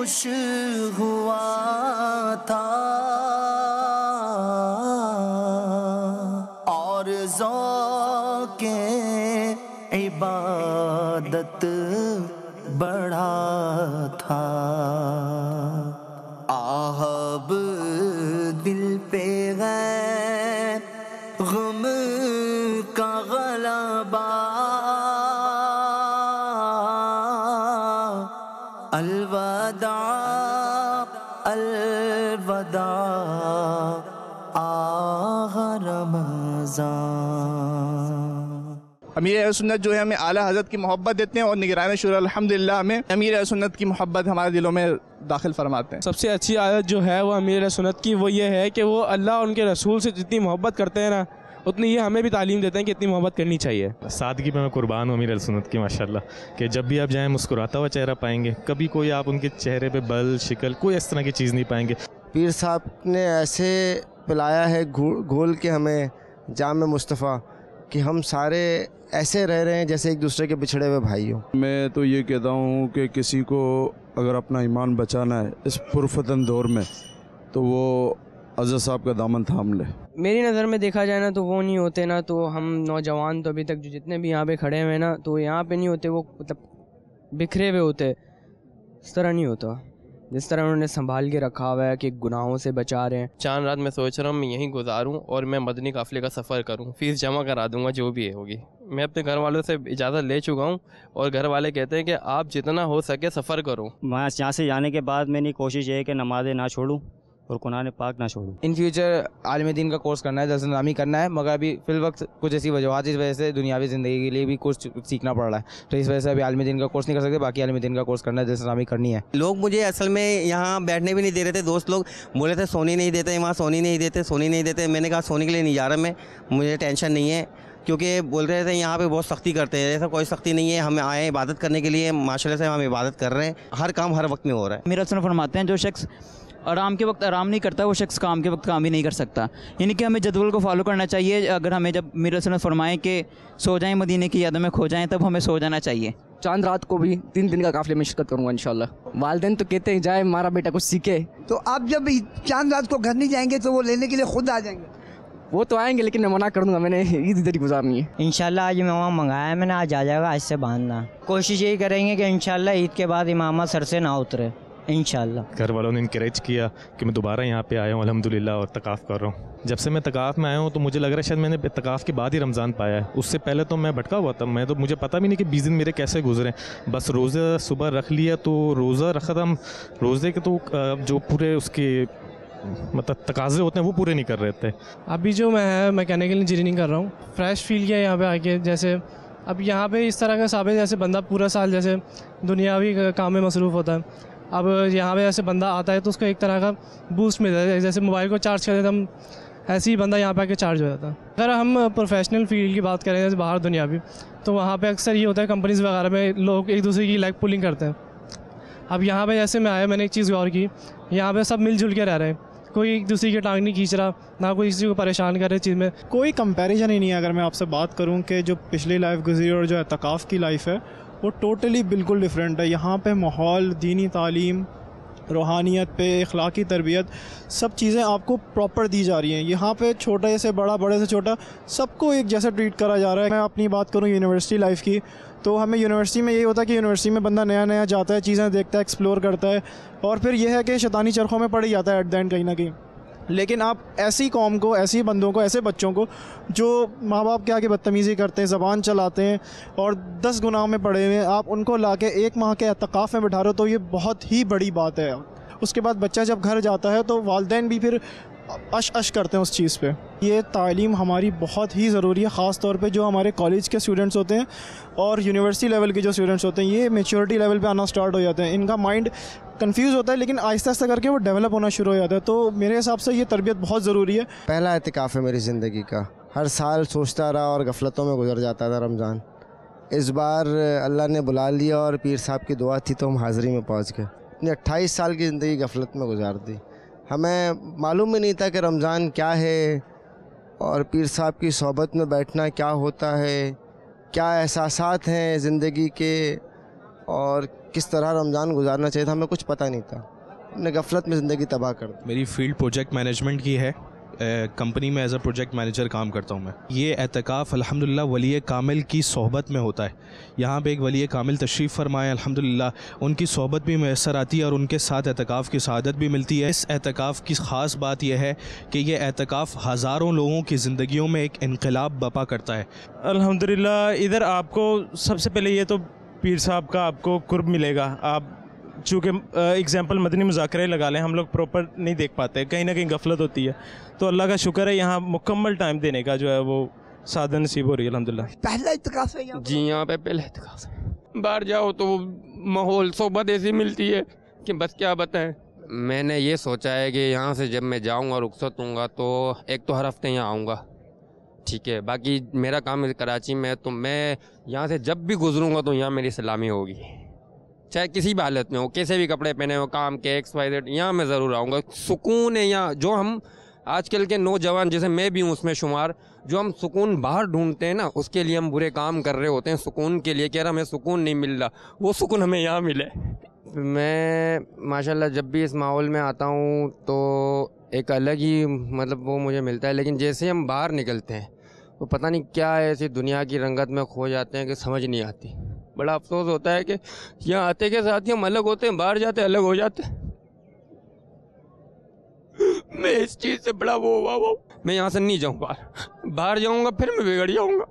खुश हुआ था और ज़ौक़े इबादत बढ़ा था। आहब दिल पे गैर गम का गलबा, अलवदा अलवदा आह रमज़ान। अमीर अहले सुन्नत जो है हमें आला हज़रत की मोहब्बत देते हैं और निगरान शुरा अल्हम्दुलिल्लाह हमें अमीर अहले सुन्नत की मोहब्बत हमारे दिलों में दाखिल फरमाते हैं। सबसे अच्छी आदत जो है वो अमीर अहले सुन्नत की वो ये है कि वो अल्लाह और उनके रसूल से जितनी मोहब्बत करते हैं ना, उतनी ये हमें भी तालीम देते हैं कि इतनी मोहब्बत करनी चाहिए। सादगी पे मैं कुर्बान हूँ अमीर अहले सुन्नत की माशाल्लाह, कि जब भी आप जाएँ मुस्कुराता हुआ चेहरा पाएंगे, कभी कोई आप उनके चेहरे पे बल शिकल कोई इस तरह की चीज़ नहीं पाएंगे। पीर साहब ने ऐसे पिलाया है घोल के हमें जाम मुस्तफ़ा कि हम सारे ऐसे रह रहे हैं जैसे एक दूसरे के बिछड़े हुए भाई हों। मैं तो ये कहता हूँ कि किसी को अगर अपना ईमान बचाना है इस पुरफतन दौर में, तो वो अज़हर साहब का दामन थाम ले। मेरी नज़र में देखा जाए ना तो वो नहीं होते ना, तो हम नौजवान तो अभी तक जो जितने भी यहाँ पे खड़े हुए ना, तो यहाँ पे नहीं होते, वो मतलब बिखरे हुए होते। इस तरह नहीं होता जिस तरह उन्होंने संभाल के रखा हुआ है कि गुनाहों से बचा रहे हैं। चांद रात मैं सोच रहा हूँ मैं यहीं गुजारूँ और मैं मदनी काफ़िले का सफ़र करूँ, फ़ीस जमा करा दूँगा जो भी होगी। मैं अपने घर वालों से इजाज़त ले चुका हूँ और घर वाले कहते हैं कि आप जितना हो सके सफ़र करो। वहाँ यहाँ से जाने के बाद मेरी कोशिश ये है कि नमाज़ें ना छोड़ूँ और कुरान पाक ना छोड़ूं। इन फ्यूचर आलिम दीन का कोर्स करना है, दर्स निज़ामी करना है, मगर अभी फिल वक्त कुछ ऐसी वजूहत इस वजह से दुनियावी ज़िंदगी के लिए भी कुछ सीखना पड़ रहा है, तो इस वजह से अभी आलिम दीन का कोर्स नहीं कर सकते। बाकी आलिम दीन का कोर्स करना है, दर्स निज़ामी करनी है। लोग मुझे असल में यहाँ बैठने भी नहीं दे रहे थे, दोस्त लोग बोले थे सोनी नहीं देते, वहाँ सोनी नहीं देते, सोनी नहीं देते। मैंने कहा सोनी के लिए नहीं जा रहा मैं, मुझे टेंशन नहीं है, क्योंकि बोल रहे थे यहाँ पे बहुत सख्ती करते हैं। ऐसा कोई सख्ती नहीं है, हम आए इबादत करने के लिए, माशाल्लाह से हम इबादत कर रहे हैं, हर काम हर वक्त में हो रहा है। मेरा सुन फरमाते हैं जो शख्स आराम के वक्त आराम नहीं करता वो शख्स काम के वक्त काम भी नहीं कर सकता। यानी कि हमें जदवल को फॉलो करना चाहिए। अगर हमें जब मेरा सुन फरमाएँ कि सो जाएँ मदीने की यादों में खो जाएँ, तब हमें सो जाना चाहिए। चांद रात को भी 3 दिन का काफ़िले में शिरकत करूँगा इंशाल्लाह। वालिदैन तो कहते हैं जाए हमारा बेटा कुछ सीखे, तो आप जब चांद रात को घर नहीं जाएंगे तो वो लेने के लिए खुद आ जाएंगे? वो तो आएंगे लेकिन मैं मना कर दूंगा, मैंने ईद इधर ही गुजारनी है। इंशाल्लाह आज इमामा मंगाया है मैंने, आज आ जाएगा, आज से बांधना। कोशिश यही करेंगे कि इंशाल्लाह ईद के बाद इमामा सर से ना उतरे इंशाल्लाह। घर वालों ने इनकरेज किया कि मैं दोबारा यहाँ पे आया हूँ अल्हम्दुलिल्लाह और तकाफ़ कर रहा हूँ। जब से मैं तकाफ़ में आया हूँ तो मुझे लग रहा है शायद मैंने तकाफ़ के बाद ही रमज़ान पाया है, उससे पहले तो मैं भटका हुआ था। मैं तो मुझे पता भी नहीं कि 20 दिन मेरे कैसे गुजरे। बस रोज़ा सुबह रख लिया तो रोज़ा रखा था, रोज़े के तो जो पूरे उसके मतलब तकाज़े होते हैं वो पूरे नहीं कर रहे थे। अभी जो मैं मैकेनिकल इंजीनियरिंग कर रहा हूँ, फ्रेश फील किया यहाँ पे आके। जैसे अब यहाँ पे इस तरह का हिसाब है जैसे बंदा पूरा साल जैसे दुनियावी काम में मसरूफ़ होता है, अब यहाँ पे जैसे बंदा आता है तो उसको एक तरह का बूस्ट मिलता है। जैसे मोबाइल को चार्ज कर देते हम, ऐसे ही बंदा यहाँ पे आके चार्ज हो जाता है। अगर हम प्रोफेशनल फील्ड की बात करें जैसे बाहर दुनियावी, तो वहाँ पे अक्सर ये होता है कंपनीज़ वगैरह में लोग एक दूसरे की लेग पुलिंग करते हैं। अब यहाँ पे जैसे मैं आया, मैंने एक चीज़ गौर की, यहाँ पे सब मिलजुल के रह रहे हैं, कोई एक दूसरे की टांग नहीं खींच रहा, ना कोई किसी को परेशान कर रहे चीज़ में। कोई कंपैरिजन ही नहीं है। अगर मैं आपसे बात करूं कि जो पिछली लाइफ गुजरी और जो एतकाफ़ की लाइफ है वो टोटली बिल्कुल डिफरेंट है। यहाँ पे माहौल, दीनी तालीम, रूहानियत पे, अखलाकी तरबियत, सब चीज़ें आपको प्रॉपर दी जा रही हैं। यहाँ पे छोटे से बड़ा, बड़े से छोटा, सबको एक जैसा ट्रीट करा जा रहा है। मैं अपनी बात करूँ यूनिवर्सिटी लाइफ की, तो हमें यूनिवर्सिटी में यही होता है कि यूनिवर्सिटी में बंदा नया नया जाता है, चीज़ें देखता है, एक्सप्लोर करता है, और फिर यह है कि शैतानी चरखों में पड़ ही जाता है एट द एंड कहीं ना कहीं। लेकिन आप ऐसी कौम को, ऐसी बंदों को, ऐसे बच्चों को जो माँ बाप के आगे बदतमीज़ी करते हैं, ज़बान चलाते हैं और 10 गुनाहों में पड़े हुए हैं, आप उनको लाके 1 माह के एतकाफ़ में बिठा रहे हो, तो ये बहुत ही बड़ी बात है। उसके बाद बच्चा जब घर जाता है तो वालिदैन भी फिर अश करते हैं उस चीज़ पे। ये तालीम हमारी बहुत ही ज़रूरी है, ख़ास तौर पे जो हमारे कॉलेज के स्टूडेंट्स होते हैं और यूनिवर्सिटी लेवल के जो स्टूडेंट्स होते हैं, ये मेच्योरिटी लेवल पे आना स्टार्ट हो जाते हैं। इनका माइंड कंफ्यूज होता है लेकिन आहिस्ता आहिस्ता करके वो डेवलप होना शुरू हो जाता है। तो मेरे हिसाब से ये तरबियत बहुत ज़रूरी है। पहला एतिकाफ़ है मेरी ज़िंदगी का, हर साल सोचता रहा और गफलतों में गुजर जाता था रमज़ान। इस बार अल्लाह ने बुला लिया और पीर साहब की दुआ थी तो हम हाज़िरी में पहुँच गए। अपनी 28 साल की ज़िंदगी गफलत में गुजार दी। हमें मालूम ही नहीं था कि रमज़ान क्या है और पीर साहब की सोहबत में बैठना क्या होता है, क्या एहसासात हैं ज़िंदगी के, और किस तरह रमज़ान गुजारना चाहिए था हमें कुछ पता नहीं था। हमने गफलत में ज़िंदगी तबाह कर दी। मेरी फील्ड प्रोजेक्ट मैनेजमेंट की है, कंपनी में एज अ प्रोजेक्ट मैनेजर काम करता हूँ मैं। ये एतकाफ़ अल्हम्दुलिल्लाह वली कामिल की सोहबत में होता है। यहाँ पे एक वली कामिल तशरीफ़ फरमाए, अल्हम्दुलिल्लाह उनकी सोहबत भी मैसर आती है और उनके साथ एतकाफ़ की सआदत भी मिलती है। इस एतकाफ़ की ख़ास बात यह है कि ये एतकाफ़ हज़ारों लोगों की ज़िंदगियों में एक इनकलाब बपा करता है। अल्हम्दुलिल्लाह इधर आपको सबसे पहले ये तो पीर साहब का आपको कुर्ब मिलेगा। आप चूँकि एग्ज़ाम्पल मदनी मुज़ाकरे लगा लें, हम लोग प्रॉपर नहीं देख पाते, कहीं ना कहीं गफलत होती है, तो अल्लाह का शुक्र है यहाँ मुकम्मल टाइम देने का जो है वो साधन नसीब हो रही है अल्हम्दुलिल्लाह। पहला इत्तिकाफ़ है जी, यहाँ पे पहला इत्तिकाफ़ है। बाहर जाओ तो माहौल सोबत ऐसी मिलती है कि बस क्या बताएं। मैंने ये सोचा है कि यहाँ से जब मैं जाऊँगा रुखसत हूँगा तो एक तो हर हफ्ते यहाँ आऊँगा, ठीक है। बाकी मेरा काम कराची में, तो मैं यहाँ से जब भी गुजरूँगा तो यहाँ मेरी सलामी होगी, चाहे किसी भी हालत में हो, कैसे भी कपड़े पहने हो, काम के XYZ, यहाँ मैं ज़रूर आऊँगा। सुकून है यहाँ, जो हम आजकल के नौजवान, जैसे मैं भी हूँ उसमें शुमार, जो हम सुकून बाहर ढूंढते हैं ना, उसके लिए हम बुरे काम कर रहे होते हैं सुकून के लिए, कह रहा हमें सुकून नहीं मिल रहा, वो सुकून हमें यहाँ मिले। मैं माशाल्लाह जब भी इस माहौल में आता हूँ तो एक अलग ही मतलब वो मुझे मिलता है, लेकिन जैसे हम बाहर निकलते हैं तो पता नहीं क्या ऐसी दुनिया की रंगत में खो जाते हैं कि समझ नहीं आती। बड़ा अफसोस होता है कि यहाँ आते के साथ ही हम अलग होते हैं, बाहर जाते अलग हो जाते हैं। मैं इस चीज़ से बड़ा वो मैं यहाँ से नहीं जाऊँ, बाहर जाऊँगा फिर मैं बिगड़ जाऊँगा।